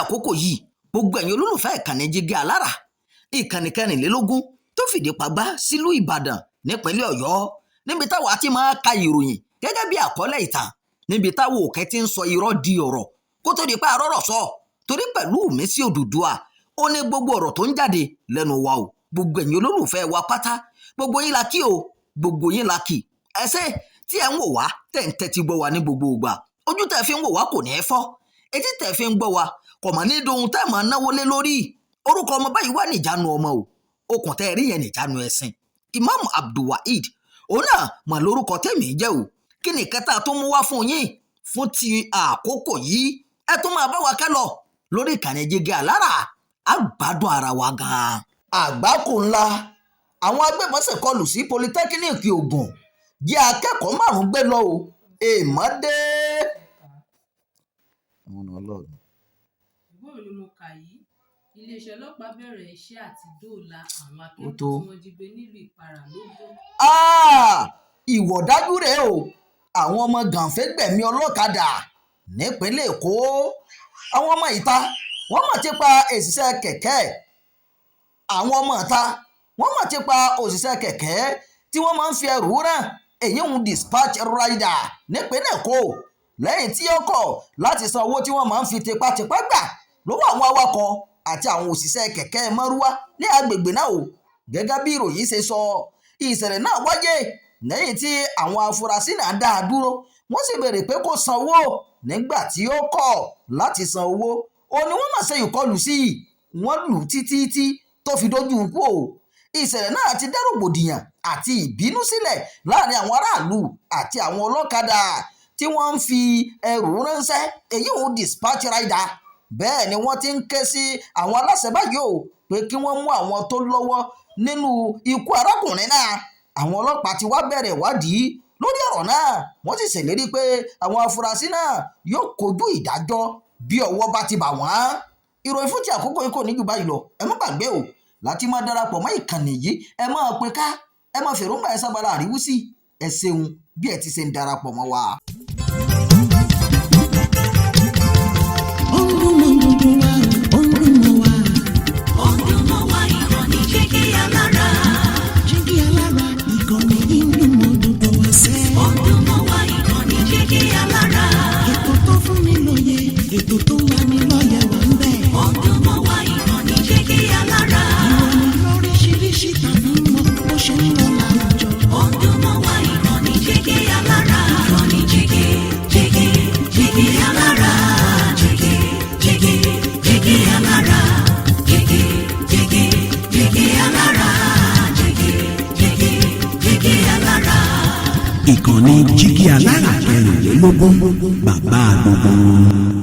àkókò yìí gbogbo ẹ̀yin olólùfẹ́ ìkànnì Jígí Alára, ìkànnì 24 tó fìdí pagbá sílùú Ìbàdàn nípínlẹ̀ Ọ̀yọ́, níbi táwa ti máa ka ìròyìn gẹ́gẹ́ bí àkọlé ìtàn, níbi táwọn òkè ti ń sọ irọ́ di ọ̀rọ̀ kó tó di pa àrọ́rọ̀ sọ, torí pẹ̀lú Ìmísí Odùduwà ó ní gbogbo ọ̀rọ̀ tó ń jáde lẹ́nu wa o. Gbogbo ẹ̀yin olólùfẹ́ wa pátá, gbogbo yín la kí o, gbogbo yín la kí. Ẹsẹ̀ tí ẹ̀ ń wò wá tẹ̀ ń tẹ́tí gbọ́ wa ní gbogbo ìgbà, ojú tẹ̀ fi ń wò wá kò ní fọ́, etí tẹ̀ fi ń gbọ́ wa kò mà ní dohun tẹ́ máa náwó lé lórí. Orúkọ ọmọ báyìí wà ní ìjánu ọmọ o, okùn tẹ́ rí yẹn ní ìjánu ẹ̀sìn. Imam Abdulwaheed òun náà mà lórúkọ tẹ̀mí jẹ́ o. Kí ni kẹta tó mú wá fún yín fún ti àkókò yìí? Ẹ tún máa bá wa ká lọ lórí ìkànnì Jígí Alára, á gbádùn ara wa gan-an. Àgbákò ńlá àwọn agbébọn ṣèkọlù sí polytechnic Ògùn, jẹ́ akẹ́kọ̀ọ́ 5 gbé lọ o. Èèmọ̀ dé. ìgbóhùn ni mo kà yìí, iléeṣẹ́ ọlọ́pàá bẹ̀rẹ̀ iṣẹ́ àti dóòlà àwọn akẹ́kọ̀ọ́ tí wọ́n jí gbé nílùú Ìparà lógún. Ìwọ̀dájú rèé o, àwọn ọmọ gànfẹ́ gbẹ̀mí ọlọ́kadà nípínlẹ̀ Èkó. Àwọn ọmọ ìta wọ́n mà ti pa òṣìṣẹ́ kẹ̀kẹ́. Àwọn ọmọ ìta wọ́n mà ti pa òṣìṣẹ́ kẹ̀kẹ́ tí wọ́n máa ń fi ẹrù rán, èyí ń dispatch rider nípínlẹ̀ Èkó, lẹ́yìn tí ó kọ̀ láti san owó tí wọ́n máa ń fi tipátipá gbà lọ́wọ́ àwọn awakọ̀ àti àwọn òṣìṣẹ́ kẹ̀kẹ́ márúwá ní agbègbè náà o. Gẹ́gẹ́ bí ìròyìn ṣe sọ, ìṣẹ̀lẹ̀ náà wáyé lẹ́yìn tí àwọn afurasí náà dá a dúró, wọ́n sì béèrè pé kó san owó. Nígbà tí ó kọ̀ láti san owó, ó ní wọ́n máa ṣe ìkọlù sí i, wọ́n lù títí tó fi dójú ikú o. Ìṣẹ̀lẹ̀ náà ti dá rògbòdìyàn àti ìbínú sílẹ̀ láàrin àwọn aráàlú àti àwọn ọlọ́kadà tí wọ́n ń fi ẹrù ránṣẹ́, èyí ò dispatch rider. Bẹ́ẹ̀ ni wọ́n ti ń ké sí àwọn aláṣẹ báyìí o pé kí wọ́n mú àwọn tó lọ́wọ́ nínú ikú arákùnrin náà. Àwọn ọlọ́pàá ti wá bẹ̀rẹ̀ ìwádìí lórí ọ̀rọ̀ náà, wọ́n sì ṣèlérí pé àwọn afurasí náà yóò kojú ìdájọ́ bí ọwọ́ bá ti bà wọ́n. Ìròyìn fún ti àkókò yìí kò ní jù báyìí lọ. Ẹ má gbàgbé o láti máa darapọ̀ mọ́ ìkànnì yìí, ẹ máa pín ká, ẹ máa fèròǹgbà ẹ sábàlá àríwúsí. Ẹ ṣeun bí ẹ ti ṣe ń darapọ̀ mọ́ wa. Jígí Alára, Jígí Alára, ìkànnì ìlúmọ̀ọ́dúndún wá sẹ́. Ọdún mọ́ wa ìkànnì Jígí Alára. Ètò tó fún ni lóye, ètò tó wà ní lọ́yẹ̀ wà ń bẹ̀. Ọdún mọ́ wa ìkànnì Jígí Alára. Ìròyìn lóríṣiríṣi tàbí mọ bó ṣe ń lọ láwùjọ. Ọdún mọ́ wa ìkànnì Jígí Alára. Ìkànnì Jígí, Jígí, Jígí Alára. Jígí, Jígí, Jígí Alára. Jígí, Jígí, Jígí Alára. Jígí, Jígí, Jígí Alára. Ìkànnì Jígí Alára 24, bàbá gbogbo.